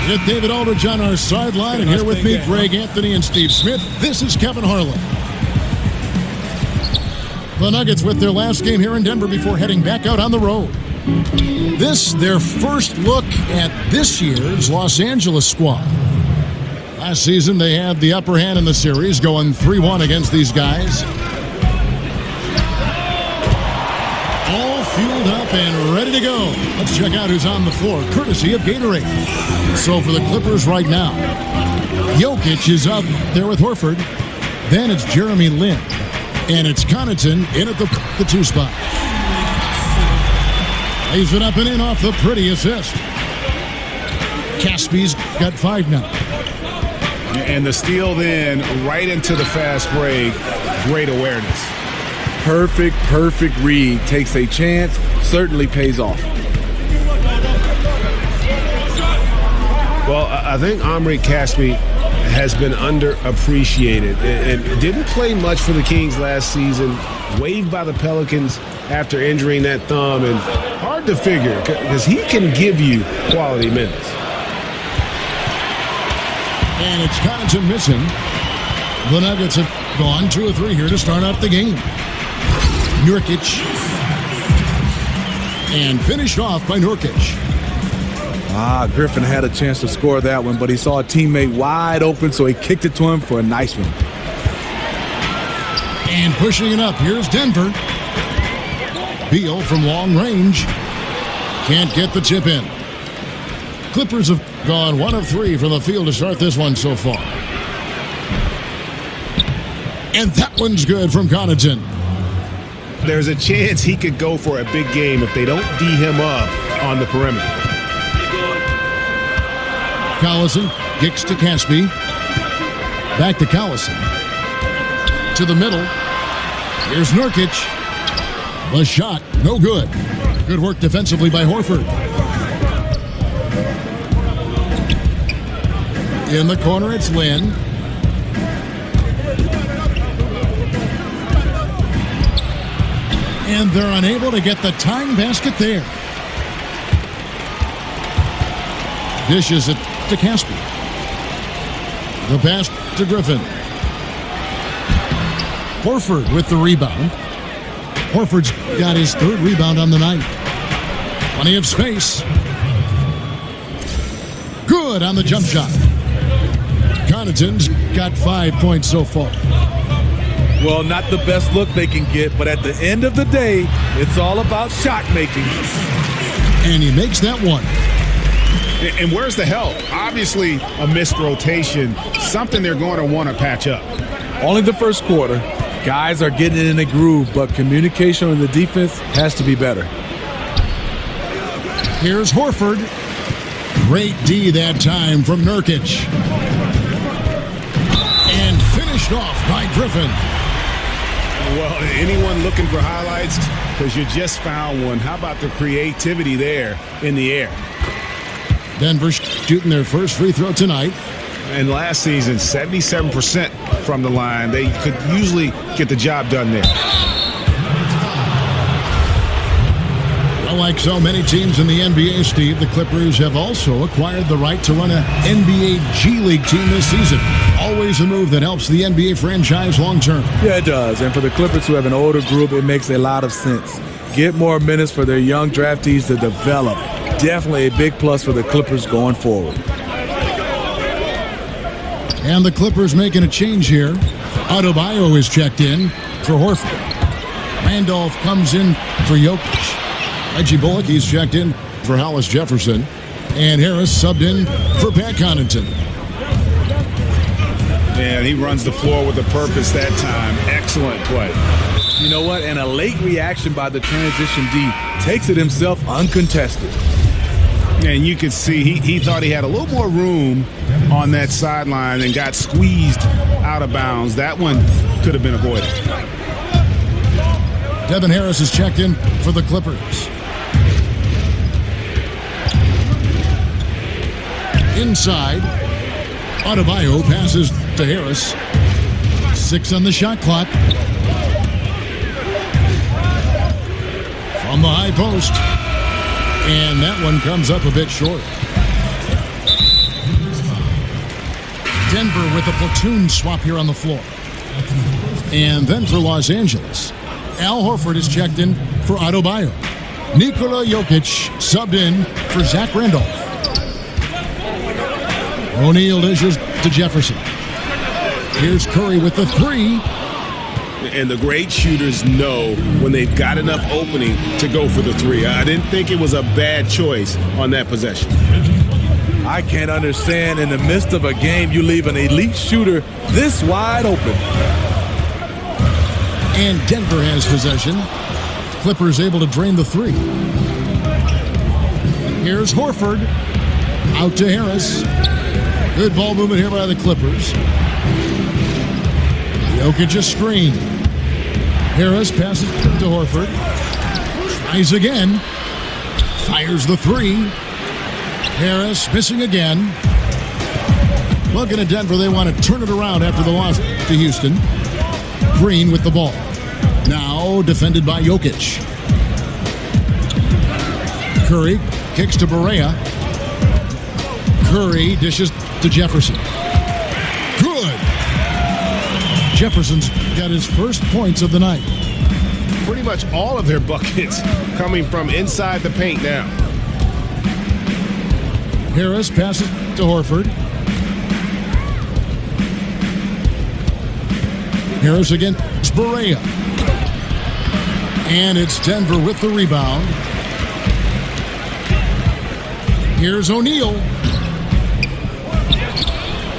With David Aldridge on our sideline, and here with me, Greg Anthony and Steve Smith. This is Kevin Harlan. The Nuggets with their last game here in Denver before heading back out on the road. This, their first look at this year's Los Angeles squad. Last season, they had the upper hand in the series, going 3-1 against these guys. All fueled up and ready to go. Let's check out who's on the floor, courtesy of Gatorade. So for the Clippers right now, Jokic is up there with Horford. Then it's Jeremy Lin. And it's Connaughton in at the 2 spot. Lays it up and in off the pretty assist. Caspi's got 5 now. And the steal then right into the fast break. Great awareness. Perfect read. Takes a chance. Certainly pays off. Well, I think Omri Caspi has been underappreciated and didn't play much for the Kings last season. Waived by the Pelicans after injuring that thumb, and hard to figure because he can give you quality minutes. And it's Connaughton missing. The Nuggets have gone 2 of 3 here to start out the game. Nurkic. And finished off by Nurkic. Griffin had a chance to score that one, but he saw a teammate wide open, so he kicked it to him for a nice one. And pushing it up, here's Denver. Beal from long range. Can't get the tip in. Clippers have gone 1 of 3 from the field to start this one so far. And that one's good from Connaughton. There's a chance he could go for a big game if they don't D him up on the perimeter. Collison kicks to Caspi. Back to Collison. To the middle. Here's Nurkic. The shot, no good. Good work defensively by Horford. In the corner, it's Lin. And they're unable to get the tying basket there. Dishes it to Caspi. The pass to Griffin. Horford with the rebound. Horford's got his 3rd rebound on the night. Plenty of space. Good on the jump shot. Connaughton's got 5 points so far. Well, not the best look they can get, but at the end of the day, it's all about shot making. And he makes that one. And where's the help? Obviously, a missed rotation, something they're going to want to patch up. Only the first quarter. Guys are getting in a groove, but communication on the defense has to be better. Here's Horford. Great D that time from Nurkic. And finished off by Griffin. Well, anyone looking for highlights? Because you just found one. How about the creativity there in the air? Denver shooting their first free throw tonight. And last season, 77% from the line. They could usually get the job done there. Well, like so many teams in the NBA, Steve, the Clippers have also acquired the right to run an NBA G League team this season. Always a move that helps the NBA franchise long term. Yeah, it does. And for the Clippers who have an older group, it makes a lot of sense. Get more minutes for their young draftees to develop. Definitely a big plus for the Clippers going forward. And the Clippers making a change here. Adebayo is checked in for Horford. Randolph comes in for Jokic. Reggie Bullock, he's checked in for Hollis Jefferson. And Harris subbed in for Pat Connaughton. Yeah, he runs the floor with a purpose that time. Excellent play. You know what? And a late reaction by the transition D takes it himself uncontested. And you can see he thought he had a little more room on that sideline and got squeezed out of bounds. That one could have been avoided. Devin Harris is checked in for the Clippers. Inside, Adebayo passes to Harris. 6 on the shot clock. From the high post. And that one comes up a bit short. Denver with a platoon swap here on the floor. And then for Los Angeles, Al Horford is checked in for Adebayo. Nikola Jokic subbed in for Zach Randolph. O'Neal dishes to Jefferson. Here's Curry with the three. And the great shooters know when they've got enough opening to go for the three. I didn't think it was a bad choice on that possession. I can't understand in the midst of a game you leave an elite shooter this wide open. And Denver has possession. Clippers able to drain the three. Here's Horford. Out to Harris. Good ball movement here by the Clippers. Jokic a screen. Harris passes to Horford. Tries again. Fires the three. Harris missing again. Looking at Denver, they want to turn it around after the loss to Houston. Green with the ball. Now defended by Jokic. Curry kicks to Barea. Curry dishes to Jefferson. Good. Jefferson's got his first points of the night. Pretty much all of their buckets coming from inside the paint now. Harris passes to Horford. Harris again. It's Barea. And it's Denver with the rebound. Here's O'Neal.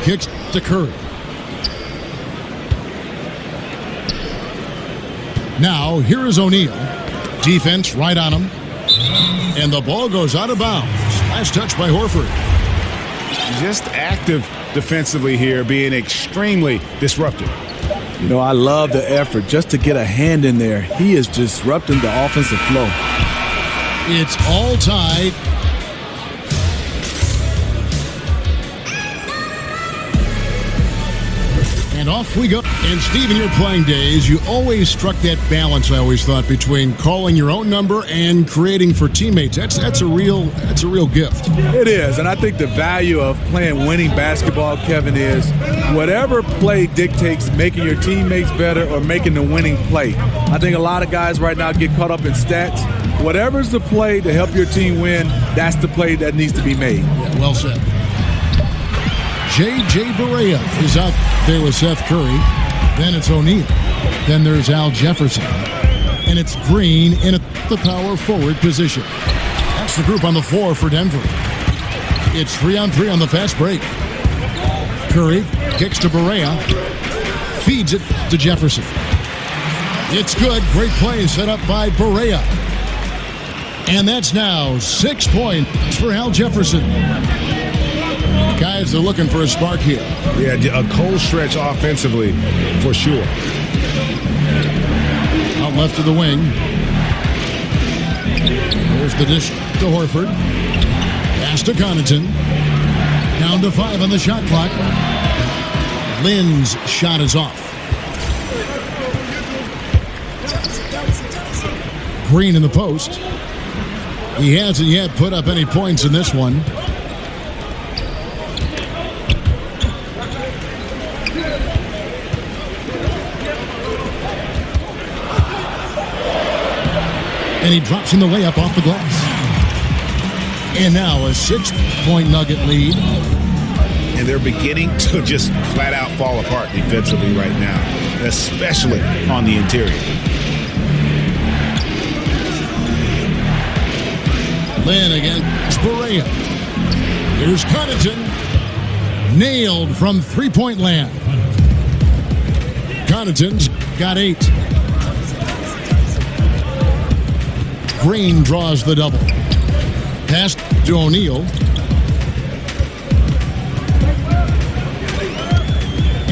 Kicks to Curry. Now, here is O'Neal. Defense right on him. And the ball goes out of bounds. Last touch by Horford. Just active defensively here, being extremely disruptive. You know, I love the effort just to get a hand in there. He is disrupting the offensive flow. It's all tied. And off we go. And Steve, in your playing days, you always struck that balance, I always thought, between calling your own number and creating for teammates. That's a real gift. It is, and I think the value of playing winning basketball, Kevin, is whatever play dictates making your teammates better or making the winning play. I think a lot of guys right now get caught up in stats. Whatever's the play to help your team win, that's the play that needs to be made. Yeah, well said. J.J. Barea is out there with Seth Curry. Then it's O'Neal. Then there's Al Jefferson. And it's Green in the power forward position. That's the group on the floor for Denver. It's 3-on-3 on the fast break. Curry kicks to Barea. Feeds it to Jefferson. It's good. Great play set up by Barea. And that's now 6 points for Al Jefferson. Guys are looking for a spark here. Yeah, a cold stretch offensively for sure. Out left of the wing. There's the dish to Horford. Pass to Connaughton. Down to 5 on the shot clock. Lynn's shot is off. Green in the post. He hasn't yet put up any points in this one. And he drops in the layup off the glass. And now a 6-point Nugget lead. And they're beginning to just flat out fall apart defensively right now, especially on the interior. Lynn again. Barea. Here's Connaughton. Nailed from three-point land. Connaughton's got 8. Green draws the double. Pass to O'Neal.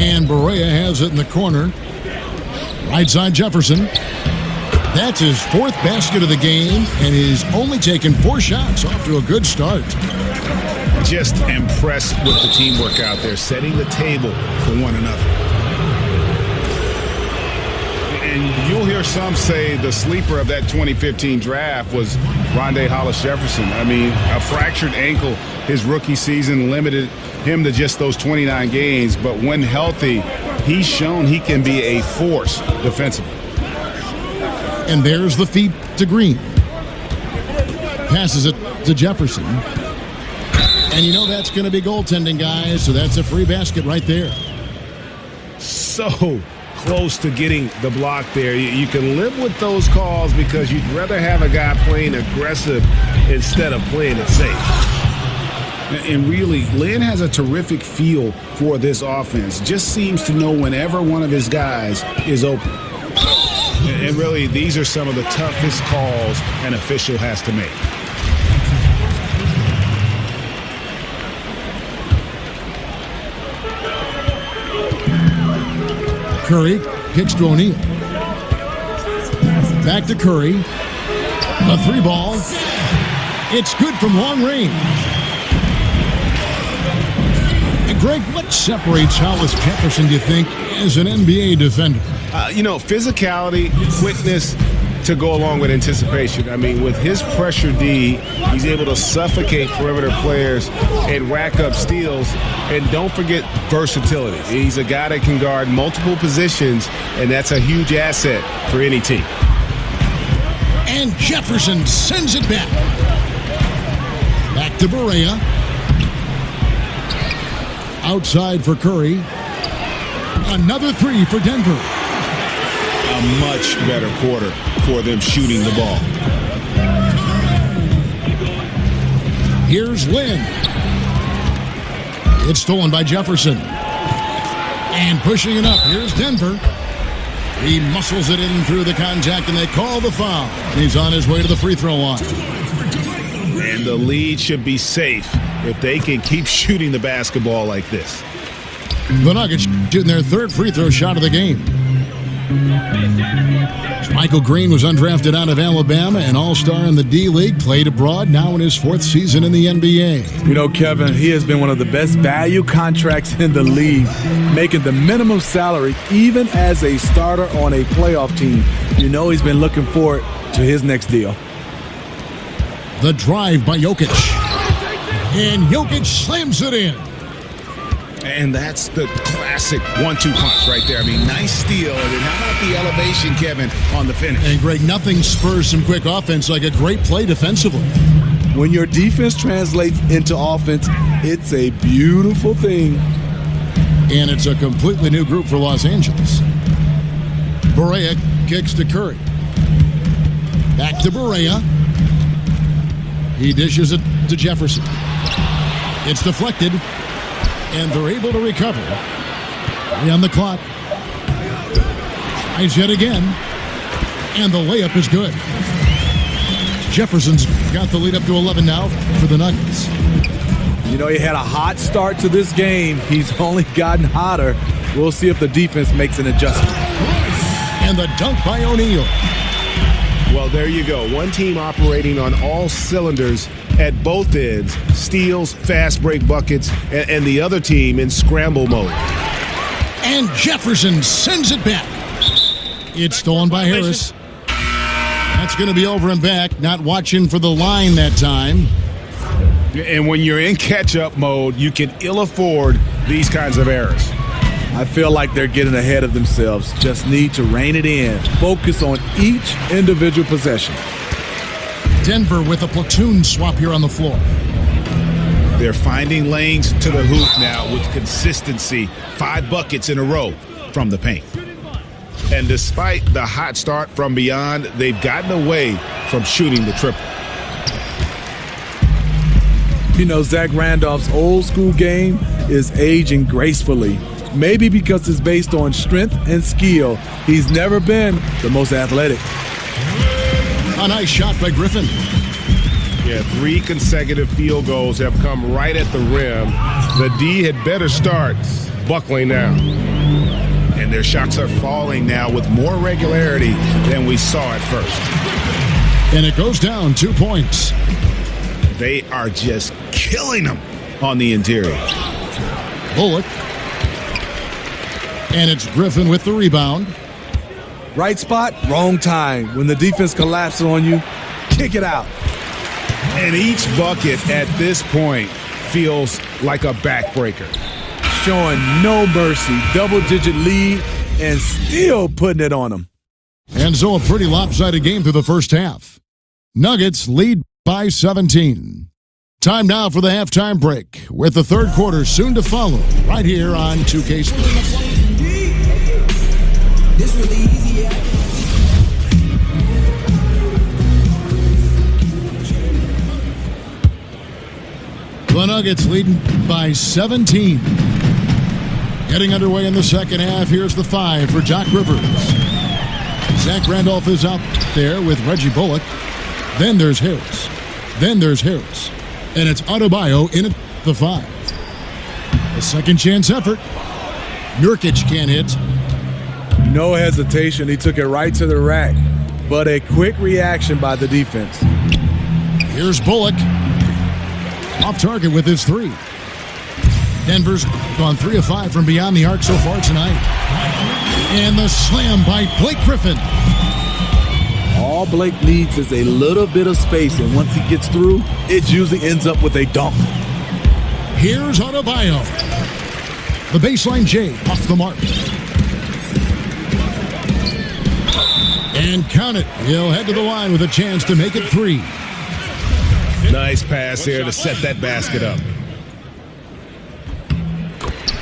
And Barea has it in the corner. Right side Jefferson. That's his 4th basket of the game, and he's only taken 4 shots. Off to a good start. Just impressed with the teamwork out there, setting the table for one another. And you'll hear some say the sleeper of that 2015 draft was Rondé Hollis Jefferson. I mean, a fractured ankle his rookie season limited him to just those 29 games, but when healthy, he's shown he can be a force defensively. And there's the feed to Green. Passes it to Jefferson. And you know that's going to be goaltending, guys, so that's a free basket right there. So close to getting the block there. You can live with those calls because you'd rather have a guy playing aggressive instead of playing it safe. And really, Lynn has a terrific feel for this offense. Just seems to know whenever one of his guys is open. And really, these are some of the toughest calls an official has to make. Curry kicks to O'Neal. Back to Curry. A three ball. It's good from long range. And Greg, what separates Hollis Jefferson, do you think, as an NBA defender? Physicality, quickness to go along with anticipation. I mean, with his pressure D, he's able to suffocate perimeter players and rack up steals. And don't forget versatility. He's a guy that can guard multiple positions, and that's a huge asset for any team. And Jefferson sends it back. Back to Barea. Outside for Curry. Another three for Denver. A much better quarter for them shooting the ball. Here's Lynn. It's stolen by Jefferson. And pushing it up. Here's Denver. He muscles it in through the contact, and they call the foul. He's on his way to the free throw line. And the lead should be safe if they can keep shooting the basketball like this. The Nuggets shooting their third free throw shot of the game. Michael Green was undrafted out of Alabama, an all-star in the D-League, played abroad, now in his fourth season in the NBA. You know, Kevin, he has been one of the best value contracts in the league, making the minimum salary even as a starter on a playoff team. You know he's been looking forward to his next deal. The drive by Jokic. And Jokic slams it in. And that's the classic 1-2 punch right there. I mean, nice steal. And then how about the elevation, Kevin, on the finish? And, Greg, nothing spurs some quick offense like a great play defensively. When your defense translates into offense, it's a beautiful thing. And it's a completely new group for Los Angeles. Barea kicks to Curry. Back to Barea. He dishes it to Jefferson. It's deflected. And they're able to recover. 3 on the clock. Tries yet again. And the layup is good. Jefferson's got the lead up to 11 now for the Nuggets. You know, he had a hot start to this game. He's only gotten hotter. We'll see if the defense makes an adjustment. And the dunk by O'Neal. Well, there you go. One team operating on all cylinders at both ends, steals, fast break buckets, and the other team in scramble mode. And Jefferson sends it back. It's stolen by Harris. That's going to be over and back, not watching for the line that time. And when you're in catch-up mode, you can ill afford these kinds of errors. I feel like they're getting ahead of themselves. Just need to rein it in. Focus on each individual possession. Denver with a platoon swap here on the floor. They're finding lanes to the hoop now with consistency. 5 buckets in a row from the paint. And despite the hot start from beyond, they've gotten away from shooting the triple. You know, Zach Randolph's old school game is aging gracefully. Maybe because it's based on strength and skill. He's never been the most athletic. A nice shot by Griffin. Yeah, 3 consecutive field goals have come right at the rim. The D had better start buckling now. And their shots are falling now with more regularity than we saw at first. And it goes down 2 points. They are just killing them on the interior. Bullock. And it's Griffin with the rebound. Right spot, wrong time. When the defense collapses on you, kick it out. And each bucket at this point feels like a backbreaker. Showing no mercy, double-digit lead, and still putting it on them. And so a pretty lopsided game through the first half. Nuggets lead by 17. Time now for the halftime break, with the third quarter soon to follow, right here on 2K Sports. The Nuggets leading by 17. Getting underway in the second half. Here's the 5 for Doc Rivers. Zach Randolph is out there with Reggie Bullock. Then there's Harris. Then there's Harris. And it's Adebayo in at the 5. A second chance effort. Nurkic can't hit. No hesitation. He took it right to the rack. But a quick reaction by the defense. Here's Bullock. Off target with his 3. Denver's gone 3 of 5 from beyond the arc so far tonight. And the slam by Blake Griffin. All Blake needs is a little bit of space, and once he gets through, it usually ends up with a dunk. Here's Adebayo. The baseline J off the mark. And count it. He'll head to the line with a chance to make it 3. Nice pass here to set that basket up.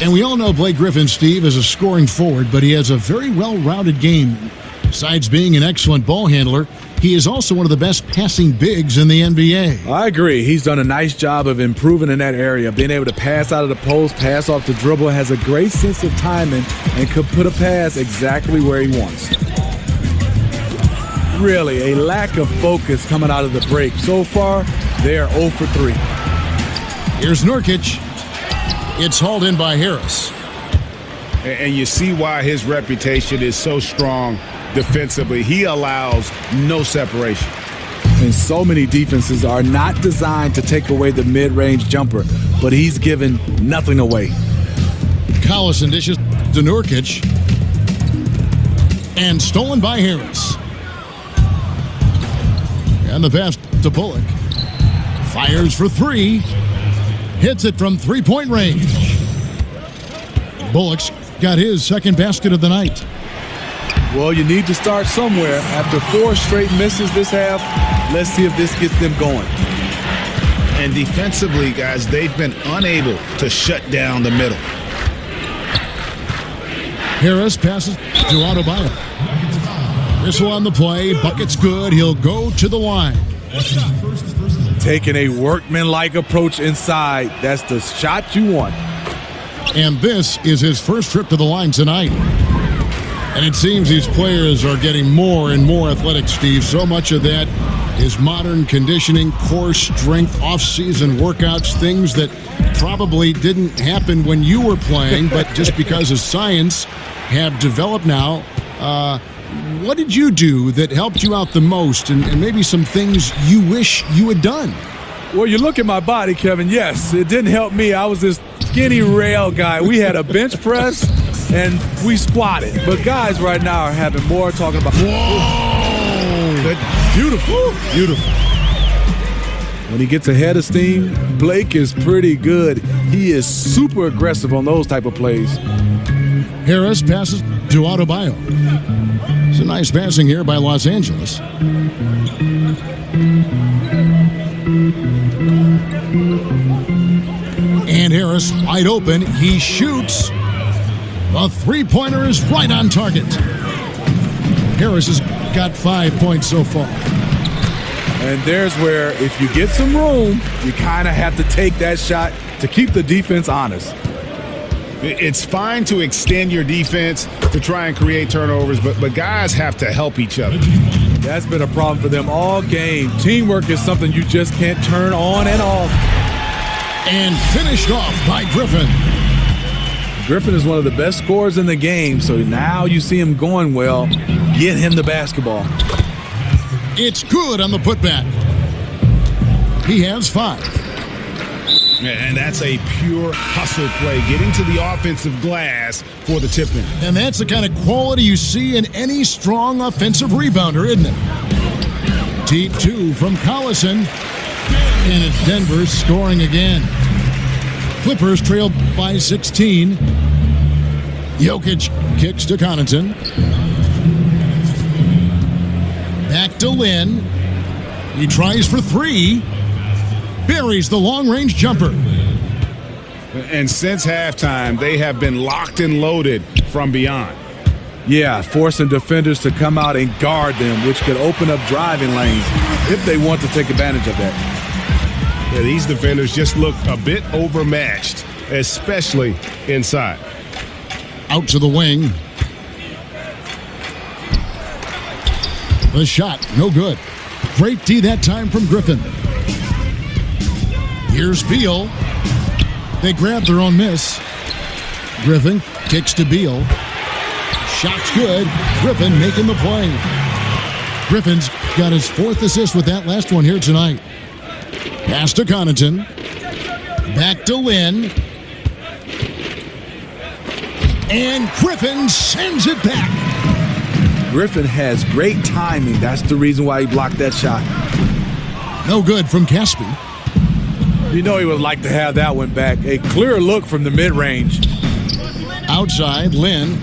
And we all know Blake Griffin, Steve, is a scoring forward, but he has a very well-rounded game. Besides being an excellent ball handler, he is also one of the best passing bigs in the NBA. I agree. He's done a nice job of improving in that area, being able to pass out of the post, pass off the dribble, has a great sense of timing, and could put a pass exactly where he wants. Really, a lack of focus coming out of the break. So far, they are 0 for 3. Here's Nurkic. It's hauled in by Harris. And you see why his reputation is so strong defensively. He allows no separation. And so many defenses are not designed to take away the mid-range jumper, but he's given nothing away. Collison dishes to Nurkic. And stolen by Harris. And the pass to Bullock. Fires for 3. Hits it from three-point range. Bullock's got his second basket of the night. Well, you need to start somewhere. After 4 straight misses this half, let's see if this gets them going. And defensively, guys, they've been unable to shut down the middle. Harris passes to Adebayo. Whistle on the play. Bucket's good. He'll go to the line. Taking a workman-like approach inside. That's the shot you want. And this is his first trip to the line tonight. And it seems these players are getting more and more athletic, Steve. So much of that is modern conditioning, core strength, off-season workouts, things that probably didn't happen when you were playing, but just because of science have developed now. What did you do that helped you out the most, and maybe some things you wish you had done? Well, you look at my body, Kevin. Yes, it didn't help me. I was this skinny rail guy. We had a bench press, and we squatted. But guys right now are having more talking about. Whoa! Good. Beautiful. Beautiful. When he gets ahead of steam, Blake is pretty good. He is super aggressive on those type of plays. Harris passes to Adebayo. It's a nice passing here by Los Angeles. And Harris wide open. He shoots. The three-pointer is right on target. Harris has got 5 points so far. And there's where if you get some room, you kind of have to take that shot to keep the defense honest. It's fine to extend your defense to try and create turnovers, but guys have to help each other. That's been a problem for them all game. Teamwork is something you just can't turn on and off. And finished off by Griffin. Griffin is one of the best scorers in the game, so now you see him going well. Get him the basketball. It's good on the putback. He has 5. And that's a pure hustle play, getting to the offensive glass for the tip-in. And that's the kind of quality you see in any strong offensive rebounder, isn't it? Deep 2 from Collison. And it's Denver scoring again. Clippers trail by 16. Jokic kicks to Connaughton. Back to Lin. He tries for three. Buries the long-range jumper. And since halftime, they have been locked and loaded from beyond. Yeah, forcing defenders to come out and guard them, which could open up driving lanes if they want to take advantage of that. Yeah, these defenders just look a bit overmatched, especially inside. Out to the wing. The shot, no good. Great D that time from Griffin. Here's Beal. They grab their own miss. Griffin kicks to Beal. Shot's good. Griffin making the play. Griffin's got his 4th assist with that last one here tonight. Pass to Connaughton. Back to Lin. And Griffin sends it back. Griffin has great timing. That's the reason why he blocked that shot. No good from Caspi. You know he would like to have that one back. A clear look from the mid-range. Outside, Lin.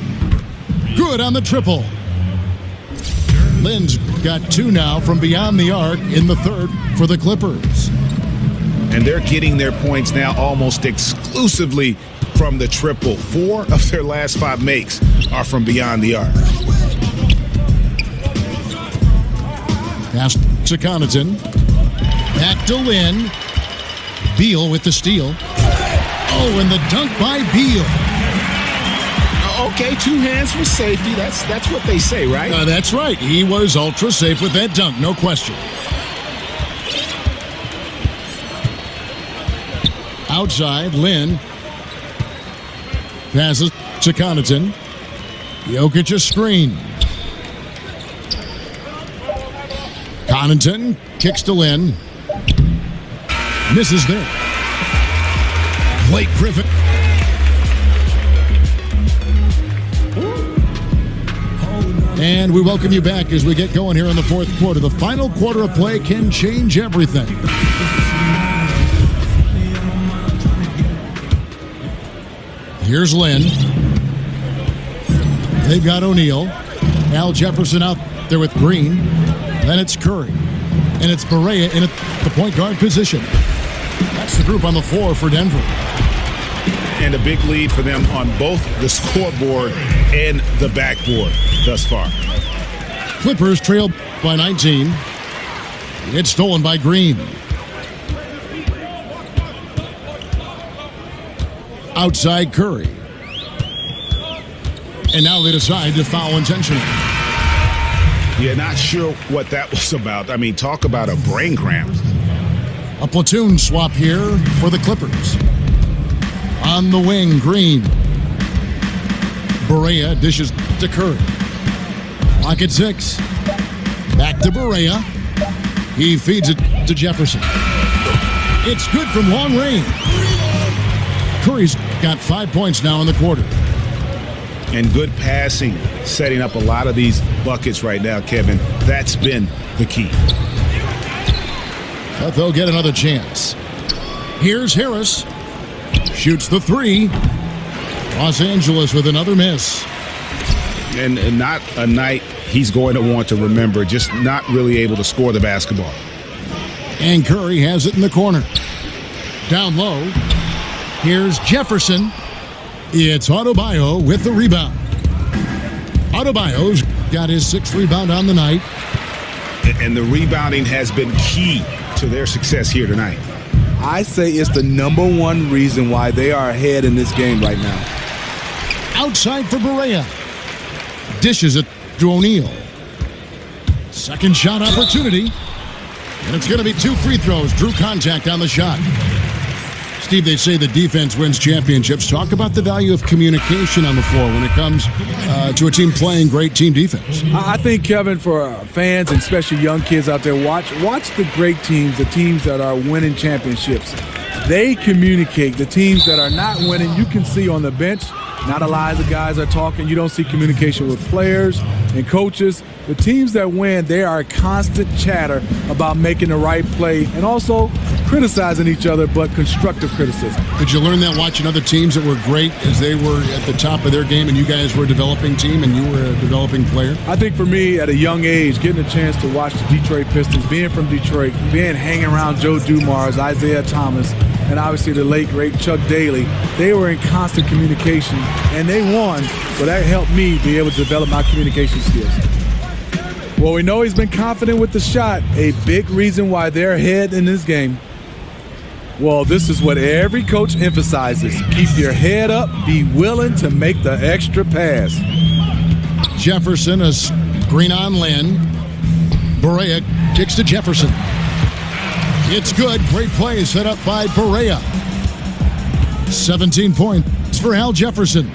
Good on the triple. Lin's got 2 now from beyond the arc in the 3rd for the Clippers. And they're getting their points now almost exclusively from the triple. 4 of their last 5 makes are from beyond the arc. Pass to Connaughton. Back to Lin. Beal with the steal. Oh, and the dunk by Beal. Okay, 2 hands for safety. That's what they say, right? That's right. He was ultra safe with that dunk, no question. Outside, Lin. Passes to Connaughton. Jokic a screen. Connaughton kicks to Lin. Misses there. Blake Griffin. And we welcome you back as we get going here in the 4th quarter. The final quarter of play can change everything. Here's Lin. They've got O'Neal. Al Jefferson out there with Green. Then it's Curry. And it's Barea in the point guard position. That's the group on the floor for Denver. And a big lead for them on both the scoreboard and the backboard thus far. Clippers trail by 19. It's stolen by Green. Outside Curry. And now they decide to foul intentionally. Yeah, not sure what that was about. I mean, talk about a brain cramp. A platoon swap here for the Clippers. On the wing, Green. Barea dishes to Curry. Clock at 6. Back to Barea. He feeds it to Jefferson. It's good from long range. Curry's got 5 points now in the quarter. And good passing, setting up a lot of these buckets right now, Kevin. That's been the key. But they'll get another chance. Here's Harris. Shoots the 3. Los Angeles with another miss. And not a night he's going to want to remember, just not really able to score the basketball. And Curry has it in the corner. Down low. Here's Jefferson. It's Adebayo with the rebound. Adebayo's got his 6th rebound on the night. And the rebounding has been key to their success here tonight. I say it's the #1 reason why they are ahead in this game right now. Outside for Barea. Dishes it to O'Neal. Second shot opportunity. And it's going to be 2 free throws. Drew contact on the shot. Steve, they say the defense wins championships. Talk about the value of communication on the floor when it comes to a team playing great team defense. I think, Kevin, for fans and especially young kids out there, watch the great teams, the teams that are winning championships. They communicate. The teams that are not winning, you can see on the bench, not a lot of the guys are talking. You don't see communication with players and coaches. The teams that win, they are a constant chatter about making the right play and also criticizing each other, but constructive criticism. Did you learn that watching other teams that were great as they were at the top of their game and you guys were a developing team and you were a developing player? I think for me, at a young age, getting a chance to watch the Detroit Pistons, being from Detroit, hanging around Joe Dumars, Isaiah Thomas, and obviously the late, great Chuck Daly, they were in constant communication, and they won, so that helped me be able to develop my communication skills. Well, we know he's been confident with the shot, a big reason why they're ahead in this game. Well, this is what every coach emphasizes. Keep your head up, be willing to make the extra pass. Jefferson is green on Lynn. Barea kicks to Jefferson. It's good. Great play set up by Barea. 17 points for Al Jefferson.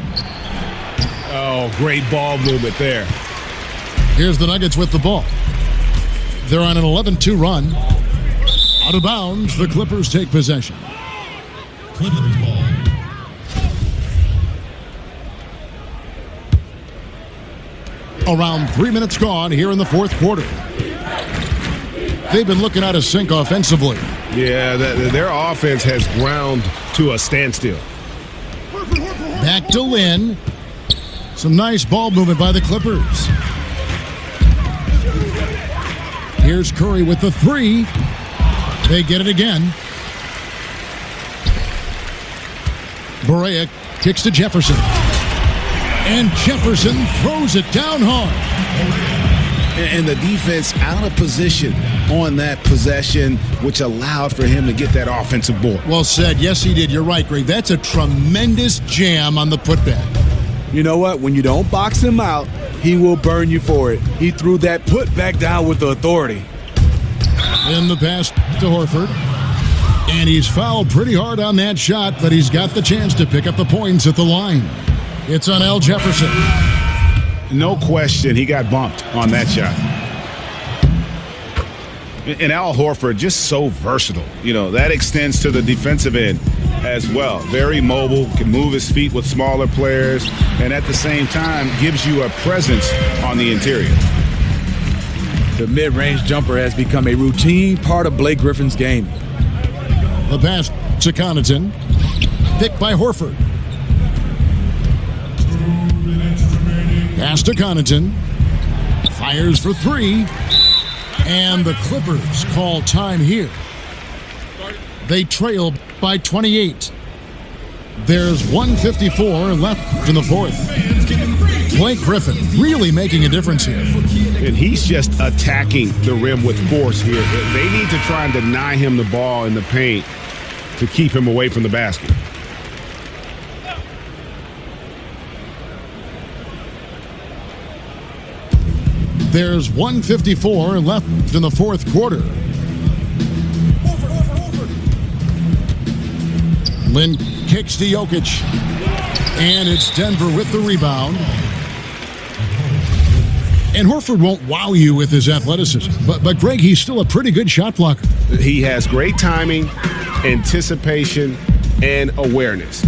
Oh, great ball movement there. Here's the Nuggets with the ball. They're on an 11-2 run. Out of bounds, the Clippers take possession. Clippers ball. Around 3 minutes gone here in the fourth quarter. They've been looking out of sync offensively. Yeah, their offense has ground to a standstill. Back to Lynn. Some nice ball movement by the Clippers. Here's Curry with the three. They get it again. Barea kicks to Jefferson. And Jefferson throws it down hard. And the defense out of position on that possession, which allowed for him to get that offensive board. Well said. Yes, he did. You're right, Greg. That's a tremendous jam on the putback. You know what? When you don't box him out, he will burn you for it. He threw that putback down with the authority. In the pass to Horford. And he's fouled pretty hard on that shot, but he's got the chance to pick up the points at the line. It's on Al Jefferson. No question, he got bumped on that shot. And Al Horford, just so versatile. You know, that extends to the defensive end as well. Very mobile, can move his feet with smaller players, and at the same time gives you a presence on the interior. The mid-range jumper has become a routine part of Blake Griffin's game. The pass to Connaughton. Picked by Horford. Pass to Connaughton. Fires for three. And the Clippers call time here. They trail by 28. There's 1:54 left in the fourth. Blake Griffin really making a difference here. And he's just attacking the rim with force here. They need to try and deny him the ball in the paint to keep him away from the basket. There's 1:54 left in the fourth quarter. Lynn kicks to Jokic. And it's Denver with the rebound. And Horford won't wow you with his athleticism. But Greg, he's still a pretty good shot blocker. He has great timing, anticipation, and awareness.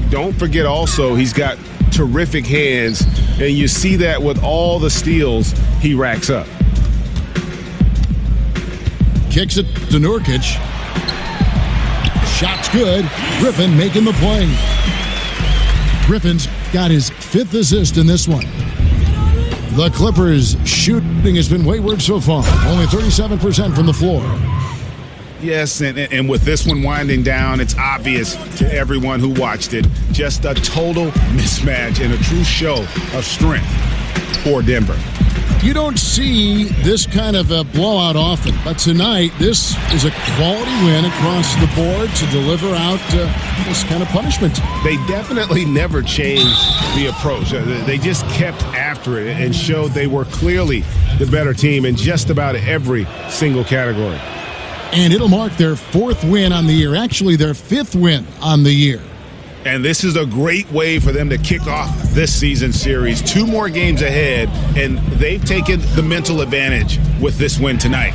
Don't forget also he's got terrific hands, and you see that with all the steals he racks up. Kicks it to Nurkic. Shot's good. Griffin making the play. Griffin's got his fifth assist in this one. The Clippers' shooting has been wayward so far. Only 37% from the floor. Yes, and with this one winding down, it's obvious to everyone who watched it. Just a total mismatch and a true show of strength for Denver. You don't see this kind of a blowout often, but tonight this is a quality win across the board to deliver out this kind of punishment. They definitely never changed the approach. They just kept after it and showed they were clearly the better team in just about every single category. And it'll mark their fourth win on the year, actually their fifth win on the year. And this is a great way for them to kick off this season series. 2 more games ahead, and they've taken the mental advantage with this win tonight.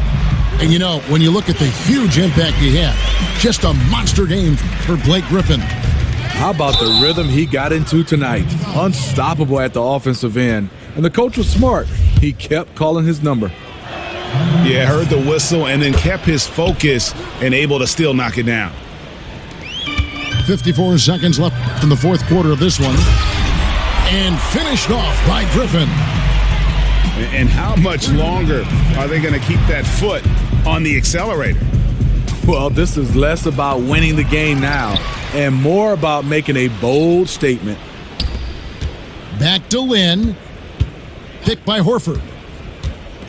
And you know, when you look at the huge impact he had, just a monster game for Blake Griffin. How about the rhythm he got into tonight? Unstoppable at the offensive end. And the coach was smart. He kept calling his number. Yeah, heard the whistle and then kept his focus and able to still knock it down. 54 seconds left in the fourth quarter of this one. And finished off by Griffin. And how much longer are they going to keep that foot on the accelerator? Well, this is less about winning the game now and more about making a bold statement. Back to Lynn. Picked by Horford.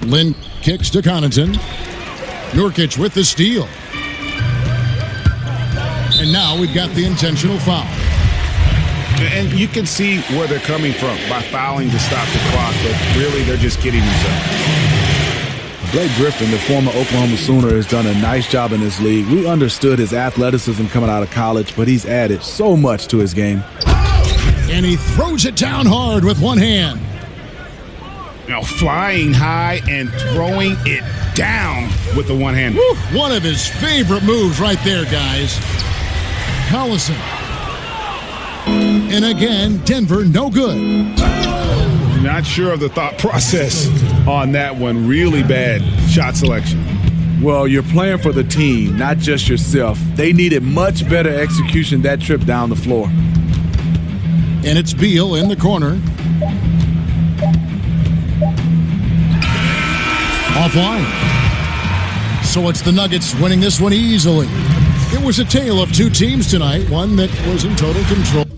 Lynn kicks to Connaughton. Nurkic with the steal. And now we've got the intentional foul. And you can see where they're coming from by fouling to stop the clock, but really they're just kidding themselves. Blake Griffin, the former Oklahoma Sooner, has done a nice job in this league. We understood his athleticism coming out of college, but he's added so much to his game. And he throws it down hard with one hand. Now flying high and throwing it down with the one hand. One of his favorite moves right there, guys. Collison. And again, Denver no good. Not sure of the thought process on that one. Really bad shot selection. Well, you're playing for the team, not just yourself. They needed much better execution that trip down the floor. And it's Beal in the corner. Offline. So it's the Nuggets winning this one easily. It was a tale of two teams tonight, one that was in total control.